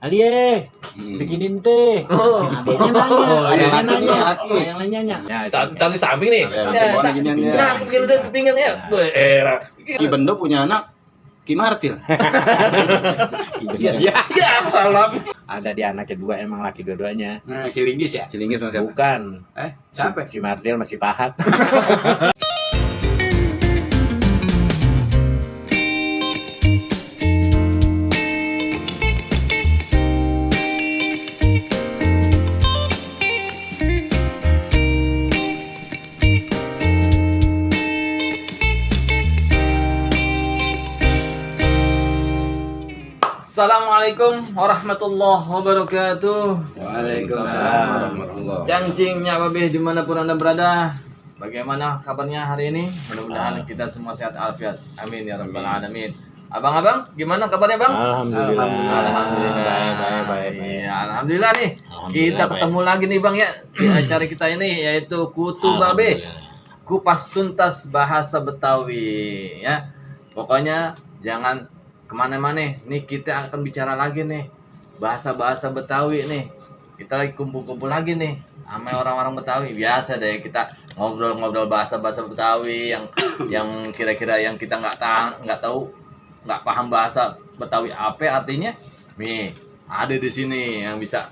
Alie, bikinin teh. Adanya nanya. Yang nanya. Tadi samping nih. Nah, bikin udah kepingin ya. Ki Bendo punya anak Ki Martil. Ya, salam. Ada di anaknya dua, emang laki dua-duanya. Nah, Cilinggis ya? Cilinggis masih apa? Bukan. Siapa? Si Mardil masih pahat. Assalamualaikum warahmatullahi wabarakatuh. Waalaikumsalam warahmatullahi. Cangcingnya babeh dimanapun anda berada. Bagaimana kabarnya hari ini? Mudah-mudahan kita semua sehat alfiat. Amin ya rabbal alamin. Abang-abang, gimana kabarnya bang? Alhamdulillah. Baik. Iya, alhamdulillah nih. Kita ketemu lagi nih bang ya di acara kita ini yaitu Kutu Babe. Kupas tuntas bahasa Betawi ya. Pokoknya jangan kemana-mana nih, kita akan bicara lagi nih bahasa-bahasa Betawi nih. Kita lagi kumpul-kumpul lagi nih sama orang-orang Betawi. Biasa deh kita ngobrol-ngobrol bahasa-bahasa Betawi yang kira-kira yang kita nggak tahu, nggak paham bahasa Betawi apa artinya. Nih ada di sini yang bisa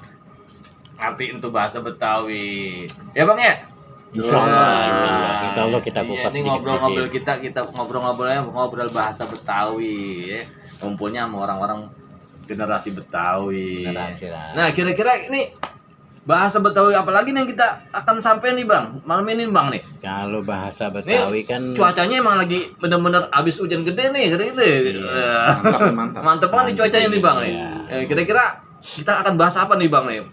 arti untuk bahasa Betawi. Ya bang ya. Insya Allah kita kupas ini ngobrol-ngobrol kita ngobrol bahasa Betawi ya. Kumpulnya sama orang-orang generasi Betawi. Nah, kira-kira ini bahasa Betawi apa lagi nih yang kita akan sampai nih, Bang? Malam ini, Bang nih. Kalau bahasa Betawi kan Cuacanya emang lagi bener-bener abis hujan gede nih, gitu. Mantap banget nih cuacanya nih, Bang nih. Kira-kira kita akan bahas apa nih, Bang nih?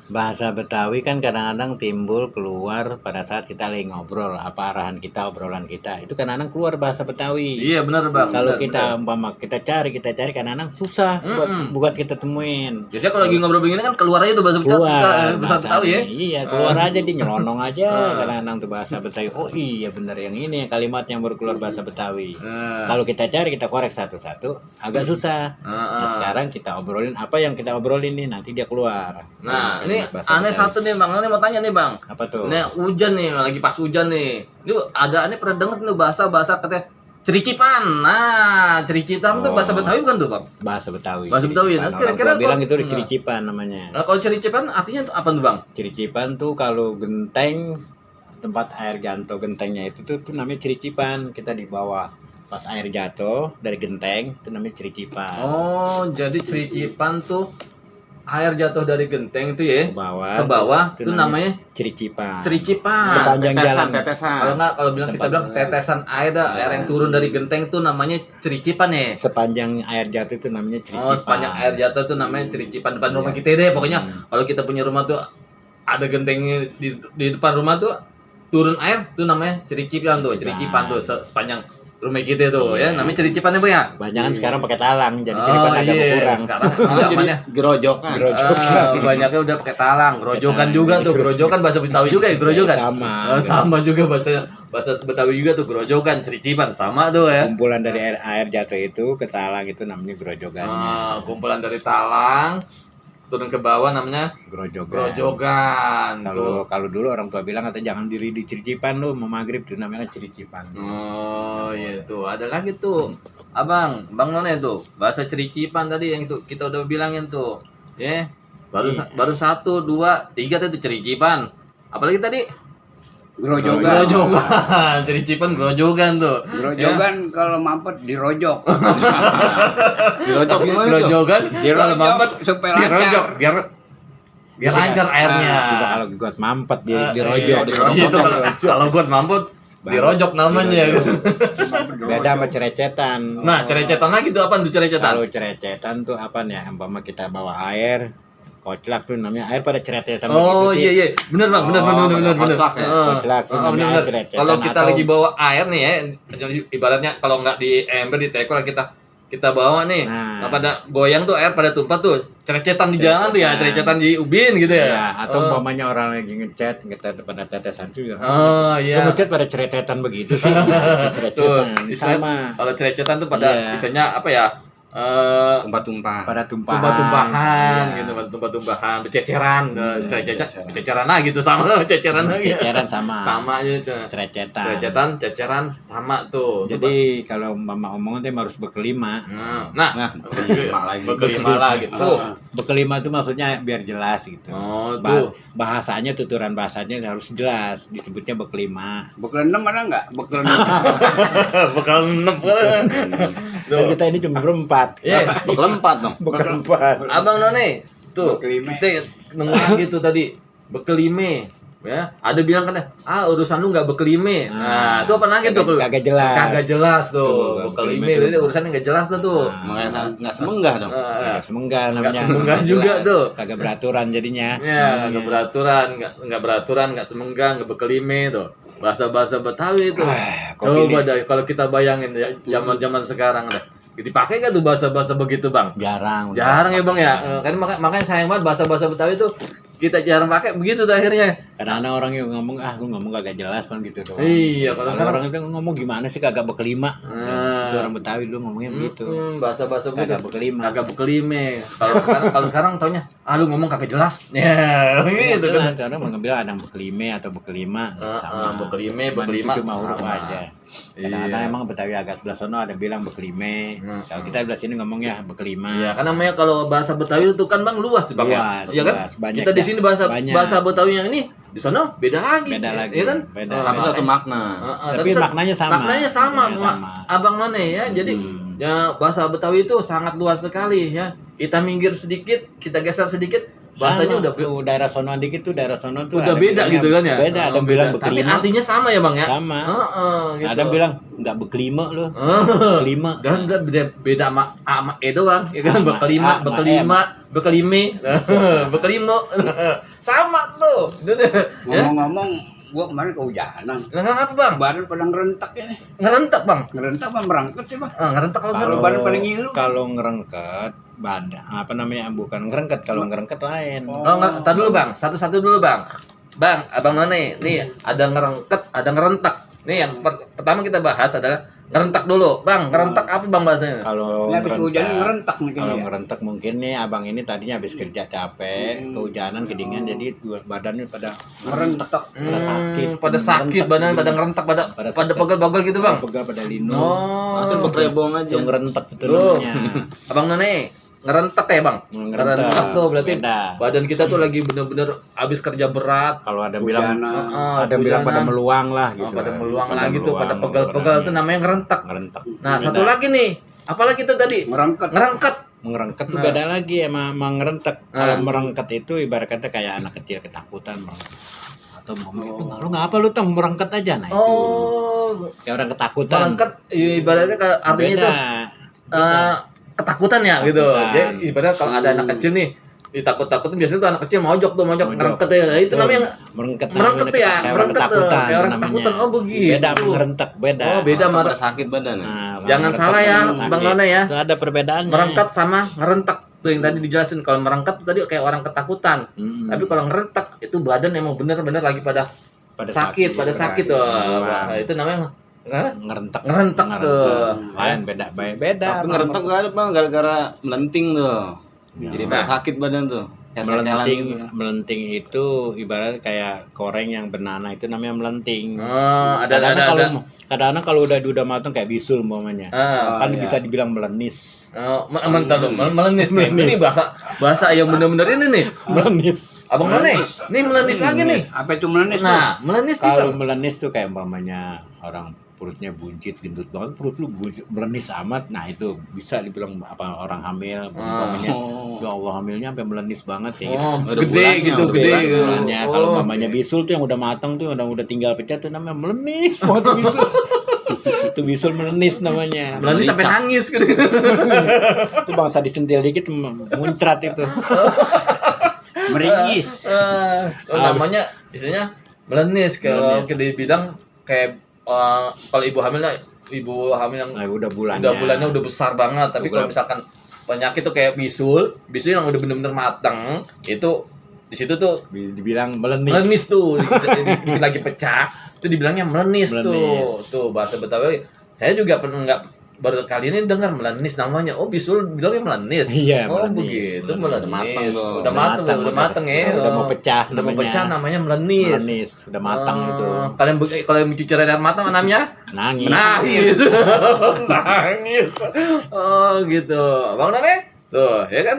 bahasa Betawi kan kadang-kadang timbul keluar pada saat kita lagi ngobrol, apa arahan kita, obrolan kita. Itu kadang-kadang keluar bahasa Betawi. Iya, benar, Bang. Kalau kita umpama kita cari kadang-kadang susah buat kita temuin. Biasanya kalau lagi ngobrol begini kan keluar aja tuh bahasa Betawi ya. Iya, keluar aja di nyelonong aja kadang-kadang tuh bahasa Betawi. Oh iya benar yang ini kalimat yang baru keluar bahasa Betawi. Kalau kita cari, kita korek satu-satu agak susah. Nah, sekarang kita obrolin apa yang kita obrolin nih, nanti dia keluar. Nah, ini aneh satu nih Bang, ini mau tanya nih Bang. Apa tuh? Ini hujan nih, lagi pas hujan nih. Ini ada aneh pernah denger nih bahasa katanya cericipan. Nah, cericipan tuh bahasa Betawi bukan tuh Bang? Bahasa Betawi. Bahasa Betawi. Nah, kira-kira bilang itu cericipan namanya. Nah, kalau cericipan artinya tuh apa tuh Bang? Cericipan tuh kalau genteng, tempat air jatuh gentengnya itu tuh namanya cericipan. Kita di bawah pas air jatuh dari genteng itu namanya cericipan. Oh, jadi cericipan tuh air jatuh dari genteng itu ya ke bawah itu namanya cericipan. Sepanjang jalan tetesan. Kalau bilang kita bilang tetesan air yang turun dari genteng itu namanya cericipan ya. Sepanjang air jatuh itu namanya cericipan. Oh, sepanjang air jatuh itu namanya cericipan. Depan rumah kita deh pokoknya. Kalau kita punya rumah tuh ada gentengnya di depan rumah tuh turun air tuh namanya cericipan tuh. Cericipan tuh sepanjang rumah kita tuh ya, namanya cericipan ya Bang ya. Banyakan sekarang pakai talang, jadi cericipan agak berkurang. Sekarang namanya gerojokan. Banyaknya udah pakai talang, gerojokan juga tuh, gerojokan bahasa Betawi juga ya, gerojokan. Sama juga bahasa Betawi juga tuh, gerojokan, cericipan sama tuh ya. Kumpulan dari air jatuh itu ke talang itu namanya gerojokannya. Kumpulan dari talang turun ke bawah namanya gerojokan. Kalau dulu orang tua bilang katanya jangan diri di cericipan lu, mau maghrib tuh namanya cericipan. Oh iya tuh, ada lagi tuh Bang None tuh bahasa cericipan tadi yang itu kita udah bilangin tuh ya. Baru 1, 2, 3 tuh cericipan. Apalagi tadi Grojogan. Cericipan grojogan tuh. Grojogan kalau mampet dirojok. Dirojok gimana tuh? Grojogan kalau mampet supaya lancar. Biar lancar airnya. Kalau got mampet dirojok. Itu kalau got mampet dirojok namanya. Beda sama cerecetan. Nah, cerecetan lagi tuh apa tuh cerecetan? Kalau cerecetan tuh apa nih? Umpama kita bawa air koclak tuh namanya, air pada cerecetan begitu sih. Iya. Bener Bang, bener. Koclak tuh namanya cerecetan. Kalau kita lagi bawa air nih ya, ibaratnya kalau nggak di ember di teko kita bawa nih, pada goyang tuh air pada tumpah tuh, cerecetan di jalan tuh ya, cerecetan di ubin gitu ya. Iya, atau umpamanya orang lagi ngecat kita pada tetesan juga. Oh iya. Ngecat pada cerecetan begitu sih. Cerecetan sama. Kalau cerecetan tuh pada istilahnya apa ya? Tumpah-tumpah. pada tumpahan. tumpah-tumpahan Iya. gitu, tumpah-tumpahan, bececeran, bececeran lah gitu sama bececeran lagi. Ceceran sama. Sama gitu. Cerecetan. Ceceran sama tuh. Jadi kalau mama omong itu harus bekelima. Nah, bekelima lah gitu. Bekelima itu maksudnya biar jelas gitu. Oh, Ba- tuh. bahasanya, tuturan bahasanya harus jelas. Disebutnya bekelima. Bekal 6 ada enggak? Bekal 6. Bekal 6. Dan kita ini cuma berempat. Iya. Berempat dong. Berempat. Abang None, tuh Bekelime. kita nemu lagi tuh tadi bekelime, ya. Ada bilang kan, urusan lu nggak bekelime. Nah, itu apa lagi tuh? Kagak jelas. Kagak jelas tuh. Tuh, Bekelime bekelime itu tuh. urusannya nggak jelas tuh. Makanya nggak semenggah dong. Kagak semenggah Nggak namanya. semenggah Kagak juga jelas. tuh. Kagak beraturan jadinya. Ya, nggak beraturan, nggak semenggah, nggak bekelime tuh. Bahasa-bahasa Betawi tuh. Kopi Coba dah kalau kita bayangin ya zaman-zaman sekarang dah. Dipakai kan tuh bahasa-bahasa begitu, Bang? Jarang. Jarang ya, Bang ya. Kan makanya sayang banget bahasa-bahasa Betawi tuh kita jarang pakai begitu tuh akhirnya. Kadang-kadang orang yang ngomong, lu ngomong kagak jelas kan gitu doang. Iya, kalau Kalau sekarang orang itu ngomong gimana sih kagak bekelima. Itu orang Betawi lu ngomongnya begitu. bahasa-bahasa begitu. Kagak bekelima. Kagak bekelime. Kalau sekarang taunya, lu ngomong kagak jelas. Ya, gitu kan. Cara mengambil ada yang bekelime atau bekelima sama. Bekelime, Cuman bekelima itu cuma huruf sama. aja. Kadang-kadang Iya. emang Betawi agak sebelah sono ada bilang bekelime. Kalau kita sebelah sini ngomongnya bekelima. Iya, kan namanya kalau bahasa Betawi itu kan Bang luas sih, Bang. Luas, Iya kan? luas. Banyak Kita di dah. sini bahasa Banyak. Betawi yang ini di sana beda lagi. Beda lagi. Iya kan? Beda. Tapi satu makna. Tapi maknanya sama. Maknanya sama, Maknanya sama. Abang None ya. Jadi ya bahasa Betawi itu sangat luas sekali ya. Kita minggir sedikit, kita geser sedikit, bahasanya Sama. udah daerah sono dikit tuh daerah sono tuh udah ada beda bilangnya gitu kan ya. beda, ada yang bilang Tapi bekelima artinya sama ya, Bang ya. sama, Gitu. ada yang bilang nggak bekelima lu, bekelima Dan udah beda sama doang, ya kan? Sama Bekelima, A, sama bekelima, bekelime, bekelimo. Sama tuh. Ya. Ngomong-ngomong, gua kemarin kehujanan. Nah, apa, Bang? Badan pada ngerentak ya nih. Ngerentek, Bang. Ngerentak apa merangkut sih, Bang? Ngerentek apa? Kalau badan pada ngilu. kalau ngerengket badan apa namanya, bukan ngerengket, kalau ngerengket lain. Tar dulu, Bang. Satu-satu dulu, Bang. Bang, Abang None, nih ada ngerengket, ada ngerentak. Nih yang pertama kita bahas adalah ngerentak dulu. Bang, ngerentak apa, Bang, bahasanya? Kalau Ini habis hujan ngerentek, ngerentak mungkin kalau ya. ngerentek mungkin nih abang ini tadinya habis kerja capek, kehujanan, kedinginan, jadi badannya pada Ngerentak. pada sakit, Pada sakit badan, pada ngerentak, pada sakit. pegel-pegel gitu, Bang. pegal pada lino, Oh. Langsung beklebong aja. itu ngerentek itu Tuh. namanya. Abang None, ngerentak ya, Bang? Ngerentak tuh berarti beda. badan kita tuh lagi bener-bener habis kerja berat. Kalau ada bilang Hujanan. ada yang bilang pada meluang lah gitu. pada meluang Pada lagi tuh, pada meluang, pegel-pegel pada tuh namanya ngerentak. ngerentek. Nah, Beda. satu lagi nih. Apalagi tuh tadi? Ngerengket. Ngerengket. Mengerengket tuh Nah. beda lagi sama ngerentek. Kalau Nah. merengket itu ibarat kata kayak anak kecil ketakutan merengket. Atau ngomong itu lu ngapa lu tong merengket aja, nah itu. Oh, Kayak orang ketakutan. ngerengket ibaratnya artinya Beda. itu ketakutan ya gitu. Ketakutan. Jadi ibaratnya kalau ada anak kecil nih ditakut-takutin biasanya tuh anak kecil mojok ngerengket ya. Nah, itu Tuh, namanya merengket merengket ya, kayak orang merengket tuh, ketakutan kayak orang namanya. ketakutan. Oh, begitu. Beda sama ngerentek, beda. Oh, beda Atau sama pada sakit badan ya. Nah, Jangan ngerentek salah ya, sakit. Bang None ya. Itu ada perbedaannya. Merengket sama ngerentak tuh yang tadi dijelasin. Kalau merengket tuh tadi kayak orang ketakutan. Hmm. Tapi kalau ngerentak itu badan emang bener-bener lagi pada sakit, pada sakit tuh. Wah, itu namanya ngerentek. ngerentek tuh. Lain beda, beda. Tapi ngerentak gak ada, Bang, gara-gara melenting tuh. Jadi pada Nah. sakit badan tuh. Kayak setelan Melenting, gitu. melenting itu ibarat kayak koreng yang banana, itu namanya melenting. Oh, ada. Kadang-kadang kalau udah matang kayak bisul umpamanya. Kan iya. bisa dibilang melenis. Mental lu, melenis nih. Ini bahasa yang bener-bener ini nih. Melenis. Abang None, nih melenis lagi nih. Apa itu melenis? Nah, melenis nih, Kalau Bang. melenis tuh kayak umpamanya orang perutnya buncit, gendut banget, perut lu melenis amat. Nah, itu bisa dibilang apa orang hamil umpamanya. Ya Allah, hamilnya sampai melenis banget ya gitu. Oh, Ada gede bulannya, gitu, udah gede. bulannya. Bulannya. Kalau Oh. mamanya bisul tuh yang udah matang tuh udah tinggal pecah tuh namanya melenis. Wah, itu bisul. Itu bisul melenis namanya. Melenis sampai nangis gitu. Itu bangsa disentil dikit muncrat itu. Meringis. Namanya istilahnya melenis kalau Melenis. kita bilang kayak kalau ibu hamil yang Nah, udah bulannya. udah bulannya udah besar banget, tapi kalau Udah. misalkan penyakit tuh kayak bisul yang udah bener-bener matang, itu di situ tuh dibilang melenis. melenis tuh, lagi pecah, itu dibilangnya melenis, Melenis. tuh bahasa Betawi. Saya juga pernah baru kali ini dengar melenis namanya. Oh, Bisul bilangnya melenis. Iya, Oh, melenis. begitu Melenis. melenis. Udah matang, Udah matang, udah matang ya. Udah mau pecah Udah mau pecah namanya melenis. Melenis, udah matang itu. Kalian kalau yang mencuci air mata namanya Nangis. nangis. Nangis. Oh, gitu. Bang Nane? Tuh, ya kan?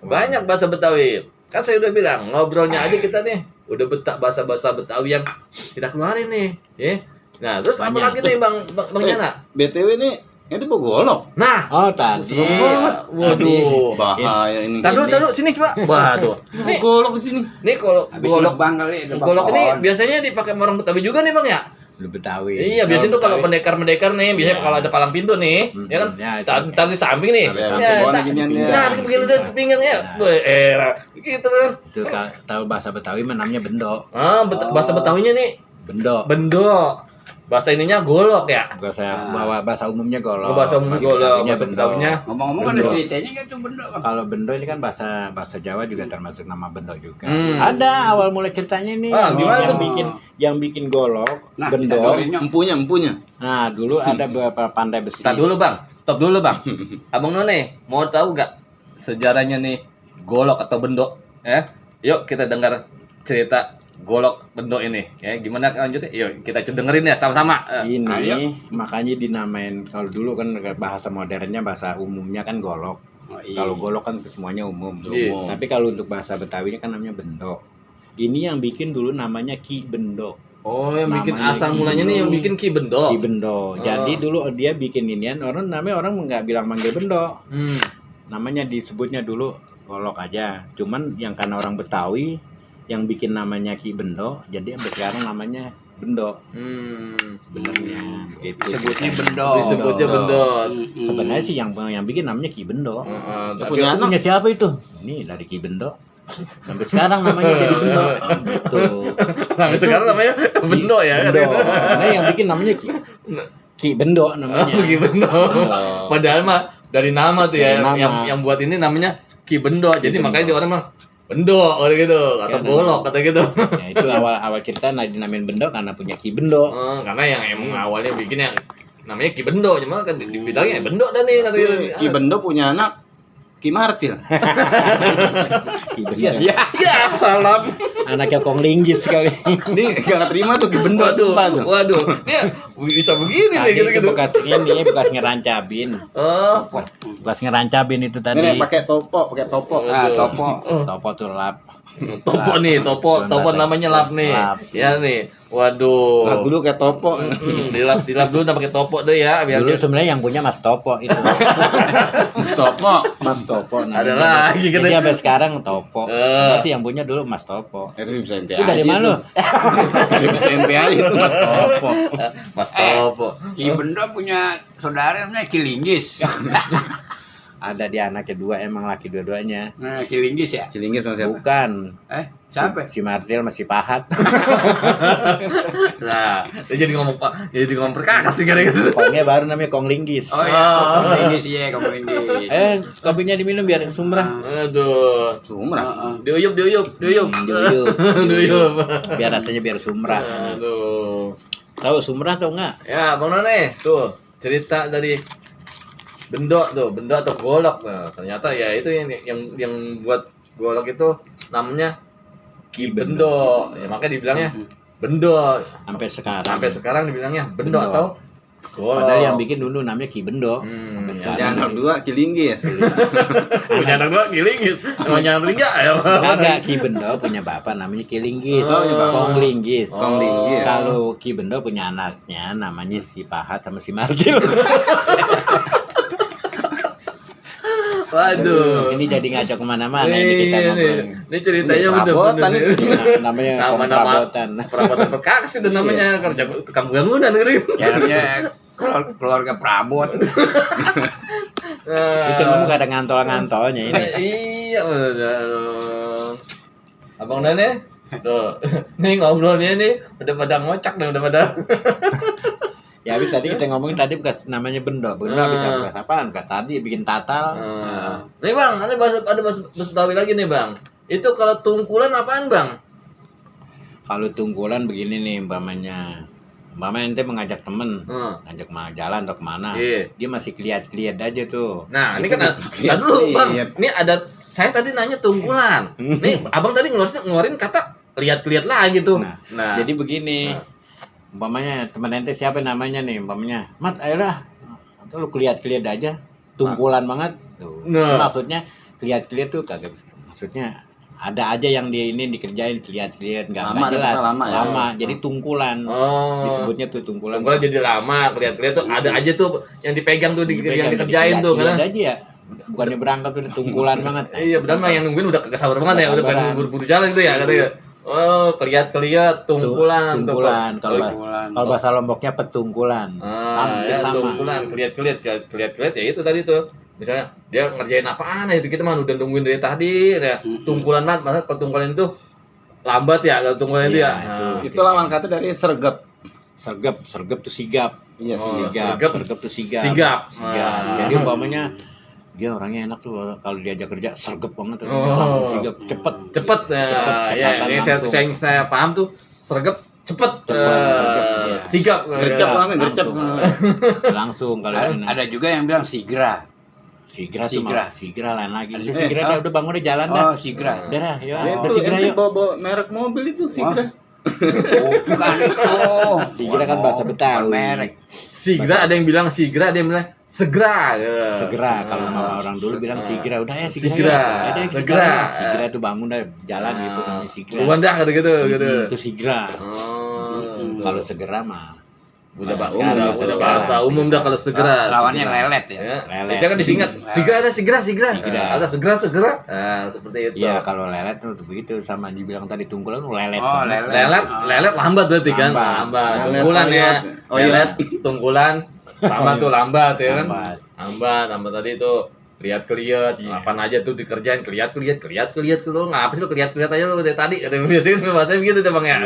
Banyak bahasa Betawi. Kan saya udah bilang, ngobrolnya aja kita nih udah bahasa-bahasa Betawi yang kita keluarin nih, ya. Nah, terus apa lagi nih Bang Yana? BTW ini itu golok. Nah, Oh, tadi. waduh. Bahaya ini. Taruh sini coba. Waduh. Nih, Golok di sini. nih kalau Habis golok nebang kali, nebang golok ini pohon. biasanya dipakai sama orang Betawi juga nih Bang ya? Udah Betawi. Iya, biasanya tuh kalau pendekar-pendekar nih, biasanya Iya. kalau ada palang pintu nih, ya kan? Ya, itu. Taruh di samping nih. Taruh di samping, Ya, bawah ginian ya. Nah, begini udah pinggangnya. Gitu kan. Itu tahu bahasa Betawi mah namanya bendo. Bahasa Betawinya nih Bendo. bendo. Bahasa ininya golok ya. Bahasa umumnya golok. Bahasa umum golok, Betawinya bahasa bendo. Betawinya. Ngomong-ngomong ada Bendo. ceritanya nggak tuh benda Bang? Kalau bendo ini kan bahasa Jawa juga termasuk nama bendo juga. Hmm. Ada awal mulai ceritanya nih. Gimana yang tuh? yang bikin golok, Nah, bendo. kita dengerin. Empunya. Nah, dulu ada beberapa pandai besi. Stop dulu Bang. Stop dulu Bang. Abang None, mau tahu gak sejarahnya nih golok atau bendo? Ya. Yuk kita dengar cerita golok bendo ini. Ya, gimana lanjutnya? Yuk kita dengerin ya sama-sama. Ini Ayo. makanya dinamain, kalau dulu kan bahasa modernnya, bahasa umumnya kan golok. Oh, iya. Kalau golok kan semuanya umum. Iya. Tapi kalau untuk bahasa Betawi ini kan namanya bendo. Ini yang bikin dulu namanya Ki Bendo. Oh, yang bikin Namanya asal Ki mulanya nih yang Bendo. bikin Ki Bendo. Ki Bendo. Jadi dulu dia bikin inian, orang nggak bilang manggil bendo. Hmm. Namanya disebutnya dulu golok aja. Cuman yang karena orang Betawi yang bikin namanya Ki Bendo, jadi sampai sekarang namanya bendo sebenarnya. Gitu. Disebutnya bendo. Disebutnya bendo. Sebenarnya sih yang bikin namanya Ki Bendo. Tapi Punya Itu anak. punya siapa itu? Ini dari Ki Bendo. Sampai sekarang namanya jadi bendo. Tuh. sampai sekarang namanya bendo ya. Bendo. Sebenarnya yang bikin namanya Ki Bendo namanya. Oh, Ki Bendo. Padahal mah dari nama tuh ya, Dari nama. yang buat ini namanya Ki Bendo. Jadi Bendo. makanya dia orang mah bendo atau gitu atau Sekarang. golok atau gitu. Ya, itu awal cerita dinamain bendo karena punya Ki Bendo. Karena yang emang awalnya bikin yang namanya Ki Bendo, cuma kan dibilangnya bendo dah nih kata gitu. Ki Bendo punya anak Ki Martil. Ki Bendo. Ya salam. Anaknya Kong Linggis sekali. Ini gak terima tuh Ki Bendo. Waduh. Dia bisa begini nih Tadi itu gitu-gitu. bekas ngerancabin. Oh, Bekas ngerancabin itu tadi. Ini pakai topo. Ah, topo. Topo tuh lap. topo nih, topo namanya lap nih. Lap. Ya nih. Waduh. Nah, dulu kayak topo. Dilap dulu udah pakai topo deh ya biar Dulu dia sebenarnya yang punya Mas Topo itu. Topo. Mas Topo. ada lagi gitu. Jadi sampai sekarang Topo. Eh. Masih yang punya dulu Mas Topo. Itu bisa ente Itu dari aja mana lu? itu. Bisa ente aja itu Mas Topo. Mas Topo. Ki Bendo punya saudara namanya Ki Linggis. Ada di anaknya dua, emang laki dua-duanya. Nah, Ki Linggis ya? Cilingis Mas siapa? Bukan. Siapa? Si Martil masih pahat. Nah, dia jadi ngomong perkakas nih kayak gitu. Kongnya baru namanya Kong Linggis. Oh iya, Ki Linggis iya, kamu Linggis. Kopinya diminum biar sumrah. Aduh. Sumrah. Diuyup. Duyup. Duyup. Biar rasanya biar sumrah. Aduh. Tahu sumrah atau enggak? Ya, Bang None, tuh cerita dari bendo atau golok. Nah, ternyata ya itu yang buat golok itu namanya Ki Bendo. Ya makanya dibilangnya bendo. Sampai sekarang. Sampai sekarang dibilangnya bendo Bendo. atau golok. Padahal yang bikin dulu namanya Ki Bendo. Hmm, Sampai ya. sekarang. Punya anak dua Cilinggis. punya anak dua giling gitu. Namanya anak tiga ya. Kagak, Ki Bendo punya bapak namanya Ki Linggis. Oh, punya bapak. Kong Linggis. Kong Linggis. Kalau Ki Bendo punya anaknya namanya si Pahat sama si Martil. Waduh. Ini jadi ngaco kemana-mana ini kita ngobrol. Ini ceritanya Perabotan bener-bener. itu. Namanya Nama-nama perabotan. perabotan perkakas itu namanya kerja tukang bangunan gitu. Ya namanya keluarga perabot. Itu kamu gak ada ngantol-ngantolnya ini. Iya bener. Abang Nane tuh. Nih ngobrolnya nih udah pada ngocak nih udah pada. Ya habis tadi kita ngomongin tadi bekas namanya bendo. Bendo bisa bekas apaan? Bekas tadi bikin tatal. Nih Bang, ada bahasa Betawi lagi nih Bang. Itu kalau tungkulan apaan Bang? Kalau tungkulan begini nih umpamanya. Umpama ente mengajak temen, ngajak jalan atau kemana, dia masih keliat-keliat aja tuh. Nah, ini kan dulu Bang. Ini ada saya tadi nanya tungkulan. Nih, Abang tadi ngeluarin kata lihat-lihat lagi tuh. Nah, jadi begini. Umpamanya teman ente siapa namanya nih? Umpamanya, Mat, ayolah. Atau lu keliat-keliat aja, tungkulan banget. Tuh. Maksudnya keliat-keliat tuh kagak, maksudnya ada aja yang dia ini dikerjain keliat-keliat nggak jelas lama jadi tungkulan disebutnya tuh tungkulan jadi lama keliat-keliat tuh ada aja tuh yang dipegang tuh yang dikerjain tuh kan aja ya bukannya berangkat tuh tungkulan banget iya benar mah yang nungguin udah kesabar banget ya udah pengen buru-buru jalan gitu ya katanya keliat-keliat tungkulan kalau bahasa Lomboknya petungkulan sampai sama tungkulan keliat-keliat ya itu tadi tuh. Misalnya dia ngerjain apaan itu kita mah udah nungguin dari tadi ya. Tungkulan banget, masa kalau tungkulan itu lambat ya kalau tungkulan itu ya. Itu lawan kata dari sergap. Sergap tuh sigap. Iya, sergap tuh sigap. Jadi umpamanya dia orangnya enak tuh kalau diajak kerja sergap banget tuh. Sigap cepet ya. Ini saya paham tuh sergap cepet. Sigap gercep langsung kalau ada juga yang bilang sigra lain lagi. Sigra udah bangun udah jalan dah. Oh, sigra. Udah dah, ya. Sigra yuk. Bawa merek mobil itu sigra. Oh, bukan itu. Sigra kan bahasa Betawi. Merek. Sigra ada yang bilang sigra, ada yang bilang segera. Segera kalau mama orang dulu bilang sigra, udah ya segera. Segera tuh bangun dah jalan gitu namanya sigra. Bukan dah gitu. Itu sigra. Kalau segera mah udah bahasa umum dah kalau segera. Lawannya lelet ya. Lelet. Saya kan disingkat segera. Ada segera. Nah, seperti itu. Iya, kalau lelet tuh begitu sama dibilang tadi tungkulan lelet. Oh, lelet lambat berarti kan? Lambat. Tungkulan ya. Lelet, tungkulan sama tuh lambat ya kan? Lambat tadi itu keliat apaan aja tuh dikerjain keliat lu ngapa sih lu keliat aja lu dari tadi biasanya bahasanya begitu tuh Bang ya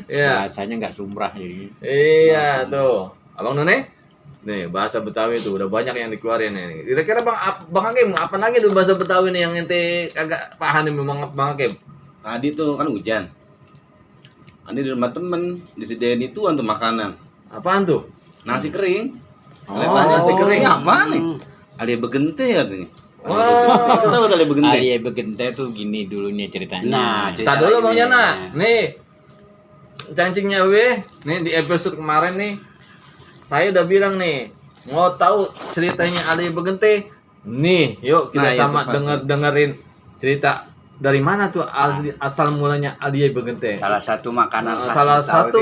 ya bahasanya nggak sumrah jadi iya tuh Abang None nih bahasa Betawi tuh udah banyak yang dikeluarin nih kira-kira Bang Hakim apa lagi tuh bahasa Betawi nih yang ente agak paham nih Bang Hakim tadi tuh kan hujan ini di rumah temen disediain itu untuk makanan apaan tuh nasi kering nasi kering apa nih Alia Begente katanya. Kenapa Alia Begente? Alia Begente tuh gini dulunya ceritanya. Nah, cerita dulu Bang Jana. Nih, cancingnya nih di episode kemarin nih, saya udah bilang nih, mau tahu ceritanya Alia Begente? Nih, yuk kita sama dengerin cerita dari mana tuh asal mulanya Alia Begente. Salah satu makanan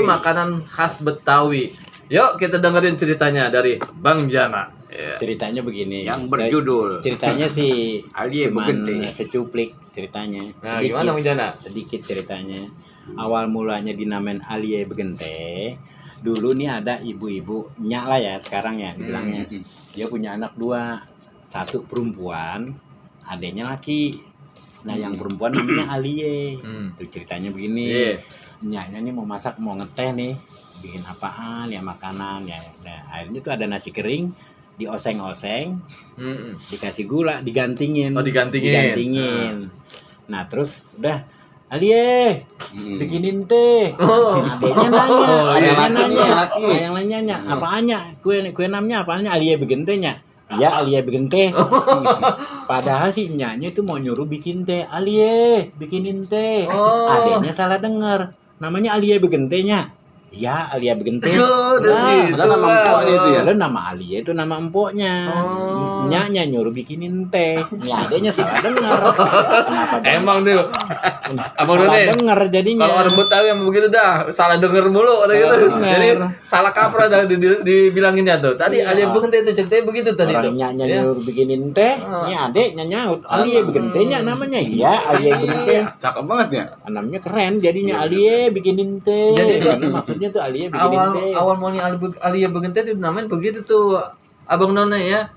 makanan khas Betawi. Yuk kita dengerin ceritanya dari Bang Jana. Ceritanya begini. Yang berjudul. Ceritanya sih Alia Begente. Secuplik ceritanya. Nah, gimana Bang Jana? Sedikit ceritanya. Awal mulanya dinamain Alia Begente. Dulu nih ada ibu-ibu nyak lah ya sekarang ya dibilangnya. Dia punya anak 2, 1 perempuan, adiknya laki. Nah yang perempuan namanya Alia. Tuh ceritanya begini. Nyaknya nih mau masak mau ngeteh nih. Bikin apaan ya makanan ya. Nah, akhirnya tuh ada nasi kering dioseng-oseng, dikasih gula, digantingin. Nah terus udah Alie bikinin teh. Adeknya nanya, yang nanya apaannya? Kue namanya apaannya? Alie Begente nya. Iya Alie Begente. Padahal si nyanya itu mau nyuruh bikin teh. Alie bikinin teh. Adeknya salah dengar. Namanya Alie Begente nya. Ya, Alia Begente. Nama empoknya itu ya. Nama Alia itu nama empoknya. Nyanya nyuruh bikinin teh. Nya adanya salah dengar. Emang tuh. Abang salah dengar jadinya. Kalau orang Betawi yang begitu dah, salah dengar mulu atau gitu. Jadi salah kaprah dah dibilanginnya tuh. Tadi Alia Begente itu ceritanya begitu tadi tuh. Nyanya nyuruh bikinin teh. Nya adeknya nyaut. Alia Begente nya namanya. Iya, Alia Begente. Cakep banget ya. Namanya keren jadinya Alia bikinin teh. Jadi maksudnya tuh Alia bikinin teh. Awal mulanya Alia Begente itu namanya begitu tuh Abang Nona ya.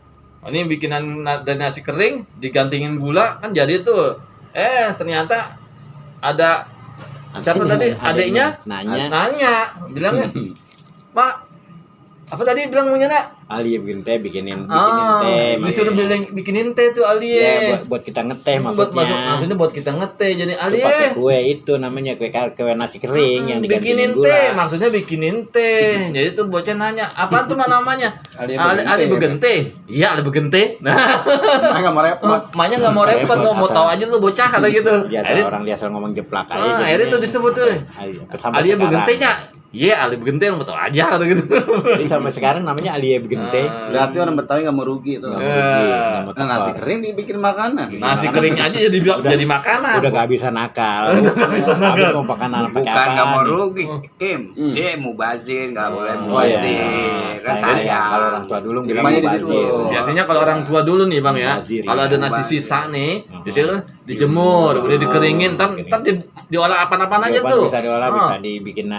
Ini bikinan dari nasi kering digantingin gula kan jadi tuh. Ternyata ada siapa tadi adiknya nanya bilangnya Pak apa tadi bilang punya nak Alia bikinin teh. Disuruh bikinin teh tuh Alia. Ya buat kita ngeteh maksudnya. Maksudnya buat kita ngeteh. Jadi Itu pakai Alia kue itu namanya kue nasi kering yang bikinin digantungin gula. teh, maksudnya bikinin teh. Jadi tuh bocah nanya, apa tuh namanya? Ali begente. Iya, Ali begente. Nah, Enggak mau repot. maknya nggak mau repot, mau tahu aja lu bocah kata gitu. Orang biasa ngomong jeplak aja. Akhirnya tuh disebut tuh. Alia begente nya. Iya, Ali begente mau tahu aja kata gitu. Jadi sampai sekarang namanya Alia begente. Berarti orang Betawi enggak mau rugi tuh. Nasi kering dibikin makanan. Nasi kering aja jadi makanan. Udah gak bisa nakal. Udah gak bisa nakal. Mau makanan pakai Bukan apa? nggak mau rugi, Kim. Dia mubazir, nggak boleh mubazir. Kan sayang. Kalau orang tua dulu bilang Namanya di situ. mubazir. Biasanya kalau orang tua dulu nih Bang ya, Mubazir, kalau ya. ada nasi sisa nih, biasanya kan dijemur, udah dikeringin, ntar diolah apa-apaan aja tuh. Bisa diolah, bisa dibikin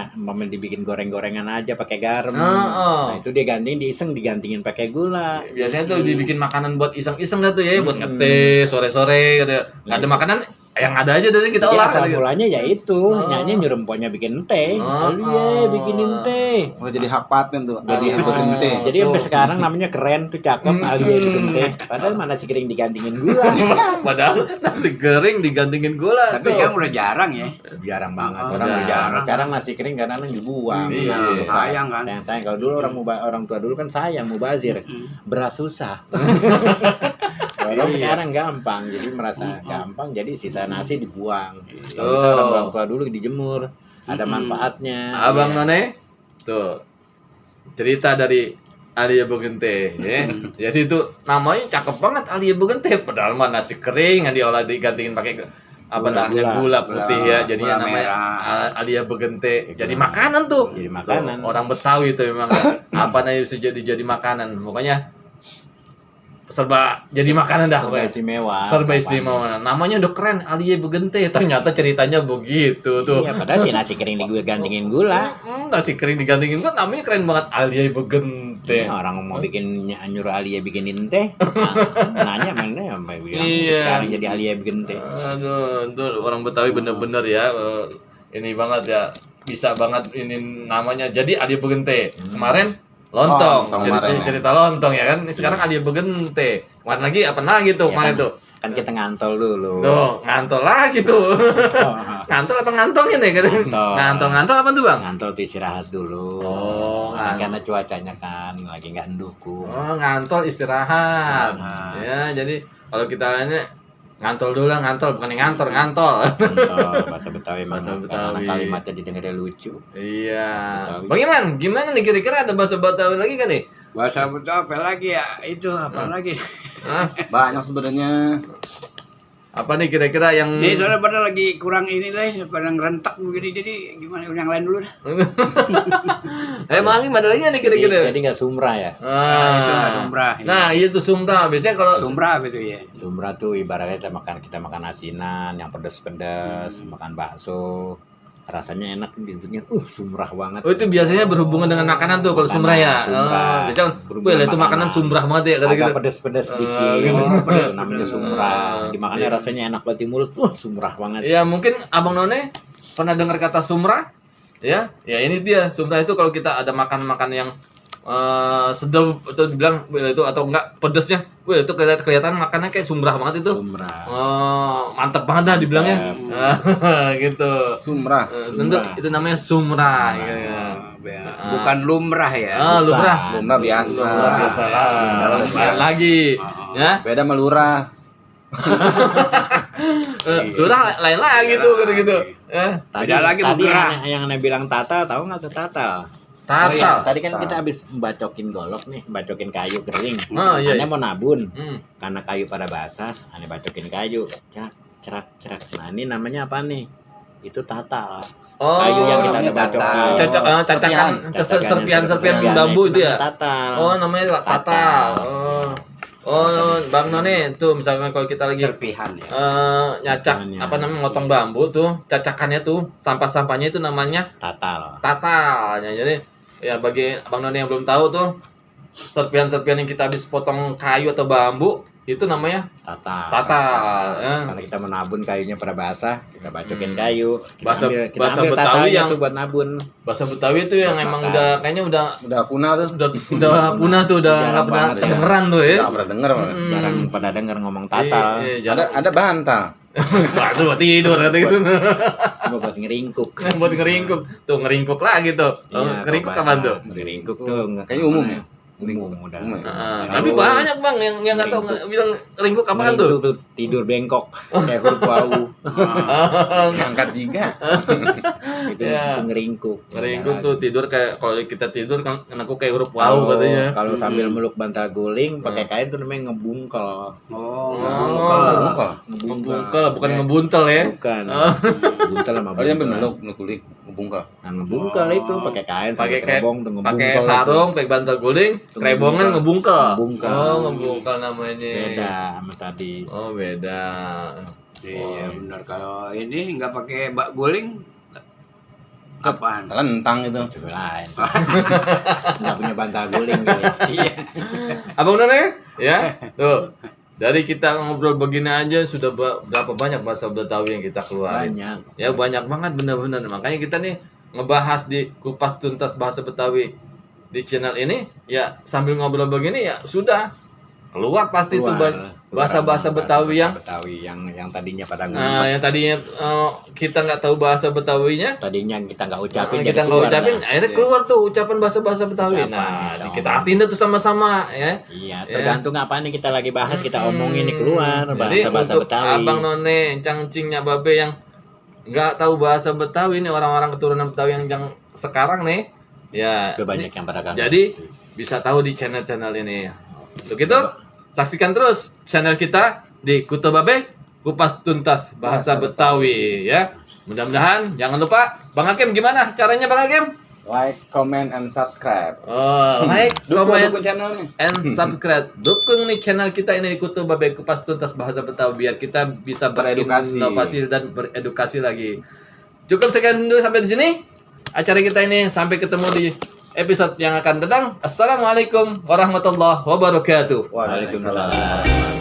goreng-gorengan aja pakai garam. Nah, itu dia digantingin pakai gula. Biasanya tuh dibikin makanan buat iseng-iseng dah tuh ya, buat ngeteh sore-sore gitu. Nggak ada makanan, yang ada aja dari kita olah. Asal gitu. mulanya ya itu, nyanyi nyuruh emponya bikin teh. Bikinin teh. Oh jadi hak paten tuh. Jadi Alia begente. Jadi sampai sekarang namanya keren tuh, cakep Alia bikin teh. Padahal mana nasi kering digantingin gula. Padahal nasi kering digantingin gula. Tapi tuh. sekarang udah jarang ya. Jarang banget Oh, orang jarang. jarang. Sekarang nasi kering kadang-kadang dibuang. Iya, Nasi bekas. sayang kan. Sayang kalau dulu orang tua dulu kan sayang mubazir. Beras susah. Orang sekarang gampang, jadi merasa gampang, jadi sisa nasi dibuang. Kalau kita orang tua dulu dijemur, ada manfaatnya. Abang None, tuh cerita dari Alia Begente, ya. Jadi itu namanya cakep banget Alia Begente. Padahal mah nasi kering yang diolah digantingin pakai apa namanya gula putih ya. Jadinya gula namanya Alia Begente. Jadi makanan tuh. Jadi makanan. Tuh, orang Betawi itu memang apa namanya bisa jadi makanan. Pokoknya serba jadi makanan dah. Serba pokoknya. istimewa. Serba istimewa. Namanya udah keren, Alia Begente. Ternyata ceritanya begitu tuh. Iya, padahal si nasi kering digantingin gula. Nasi kering digantingin kan namanya keren banget, Alia Begente. Orang mau nyuruh Alia bikinin teh, nanya mana sampai bilang Iya. sekarang jadi Alia bikin teh. Aduh, itu orang Betawi bener-bener ya. Ini banget ya. Bisa banget ini namanya. Jadi Alia Begente. Kemarin lontong. Cerita lontong ya kan. Sekarang Alia Begente. Kemarin lagi apa lagi tuh Ya kemarin kan, tuh? Kan kita ngantol dulu. Tuh, ngantol lagi tuh. Ngantol apa ngantongin ya? Ngantol apa tuh Bang? Ngantol tuh istirahat dulu. Oh, karena cuacanya kan lagi nggak mendukung. Oh, ngantol istirahat. Ya, jadi kalau kita ini ngantol dulu lah, ngantol bukan ngantol. Ngantol bahasa Betawi Bahasa memang karena Betawi. kalimatnya didengarnya lucu. Iya. Betawi. Bang Iman, gimana nih kira-kira ada bahasa Betawi lagi kan nih? Bahasa Betawi apa lagi ya? Itu apa lagi? Hah? Banyak sebenarnya. Apa nih kira-kira yang Ini soalnya pada lagi kurang ini deh, pada ngerentak begini, jadi gimana yang lain dulu dah. Bang Iman ada lagi nih kira-kira? Jadi nggak sumrah ya. Itu nggak sumbrah. Nah, itu sumrah. Biasanya kalau Sumbrah apa itu ya? Sumrah tuh ibaratnya kita makan asinan yang pedas-pedas, makan bakso. Rasanya enak disebutnya sumrah banget. oh itu biasanya berhubungan dengan makanan tuh kalau sumrah ya. Sumrah. Biasanya Berhubungan itu makanan makanan. sumrah banget ya Agak kira-kira. pedas-pedas sedikit. gitu. Pedas namanya sumrah. Dimakannya rasanya enak banget di mulut. Sumrah banget. Ya mungkin Abang None pernah dengar kata sumrah? Ya ini dia. Sumrah itu kalau kita ada makan-makan yang sedap atau dibilang itu atau enggak pedesnya, itu kelihatan makannya kayak sumrah banget itu. Sumrah. Mantep banget dah dibilangnya. Gitu. Sumrah. Tentu itu namanya sumrah. Ya. Bukan lumrah ya. Lumrah. Lumrah biasa. Lumrah biasa lah. Lain lagi. Ya. Beda sama lurah. Lurah lain lagi tuh gitu. Ya. Beda lagi tadi bergerak. yang Anda bilang tatal, tahu nggak tuh tatal? Tatal. Tadi kan kita habis membacokin golok nih, bacokin kayu kering. Oh, iya. Anda mau nabun, Hmm. karena kayu pada basah, Anda bacokin kayu, cerak. Nah ini namanya apa nih? Itu tatal. Oh, Kayu yang kita namanya ada bacokin. cocok cacakan serpian bambu itu ya. Tatal. Oh, namanya tatal. Oh, Bang None tuh misalnya kalau kita lagi Serpihan ya. nyacak Serpihannya. apa namanya motong bambu tuh, cacakannya tuh, sampah-sampahnya itu namanya Tatal. tatal. Jadi ya bagi Bang None yang belum tahu tuh serpian-serpian yang kita habis potong kayu atau bambu itu namanya Tatal. tatal. Ya. Karena kita menabun kayunya pada basah, kita bacokin kayu. Kita Bahasa- kita bahasa ambil Betawi tatalnya yang- tuh buat nabun. Bahasa Betawi itu yang Buat emang bakar. udah kayaknya udah Udah punah tuh. punah tuh, udah Jarang nggak pernah banget ya. kedengeran tuh ya. Nggak pernah denger malah. Jarang pada denger ngomong tatal. Ada bantal. Waduh, buat tidur kata gitu. Cuma buat ngeringkuk. Buat ngeringkuk. Tuh ngeringkuk lagi tuh. Iya, Ngeringkuk kalau kapan bahasa tuh? Ngeringkuk tuh Kayaknya umum ya? Umum udah. Umum ya? Tapi banyak Bang yang nggak tahu bilang ngeringkuk apaan Ngeringkuk tuh? tuh tidur bengkok kayak huruf wau. Angkat 3. Itu Ya. itu ngeringkuk. Ngeringkuk tuh tidur kayak kalau kita tidur kan aku kayak huruf Kalau- wow katanya. Kalau sambil meluk bantal guling pakai kain tuh namanya ngebungkel. Oh. Ngebungkel bukan ngebuntel ya. Bukan. Oh. Buntel sama Oh, dia sampai buntel. meluk kulit, ngebungkal. Nah, ngebungkel itu pakai kain Pakai sampai kayak kerebong tuh pakai ngebungkel. sarung, pakai bantal guling, Itu kerebongan ngebungkel. Ngebungkel. Oh, ngebungkel namanya. Beda sama tadi. Oh, beda. Iya benar, kalau ini nggak pakai bak guling apaan? Lentang itu. Itu lain. Nggak punya bantal guling gitu. Iya. Abang None, ya. Tuh. Dari kita ngobrol begini aja sudah berapa banyak bahasa Betawi yang kita keluarin. Banyak. Ya banyak banget bener-bener. Makanya kita nih ngebahas di Kupas Tuntas Bahasa Betawi di channel ini, ya sambil ngobrol begini ya sudah keluar pasti itu bahasa-bahasa Betawi yang tadinya pada yang tadinya kita nggak tahu bahasa Betawinya, tadinya kita nggak ucapin jadi kita nggak keluar ucapin, lah. akhirnya keluar tuh ucapan bahasa-bahasa Betawi. Ucapan, Nah, kita kita ngomong. artiin tuh sama-sama ya. Iya, tergantung apa nih kita lagi bahas, kita omongin nih keluar Jadi bahasa-bahasa untuk Betawi. Abang None, Cangcingnya Babe yang nggak tahu bahasa Betawi nih, orang-orang keturunan Betawi yang sekarang nih, ya Udah banyak yang pada kangen. jadi bisa tahu di channel-channel ini. Untuk itu saksikan terus channel kita di Kuto Babe Kupas Tuntas Bahasa Betawi ya. Mudah-mudahan jangan lupa Bang Hakim, gimana caranya Bang Hakim? Like, comment, and subscribe. Like, comment, Dukung channelnya. and subscribe. Dukung nih channel kita ini di Kutu Babe Kupas Tuntas Bahasa Betawi biar kita bisa Beredukasi. berinovasi dan beredukasi lagi. Cukup sekian dulu sampai di sini acara kita ini, sampai ketemu di episode yang akan datang. Assalamualaikum warahmatullahi wabarakatuh. Waalaikumsalam.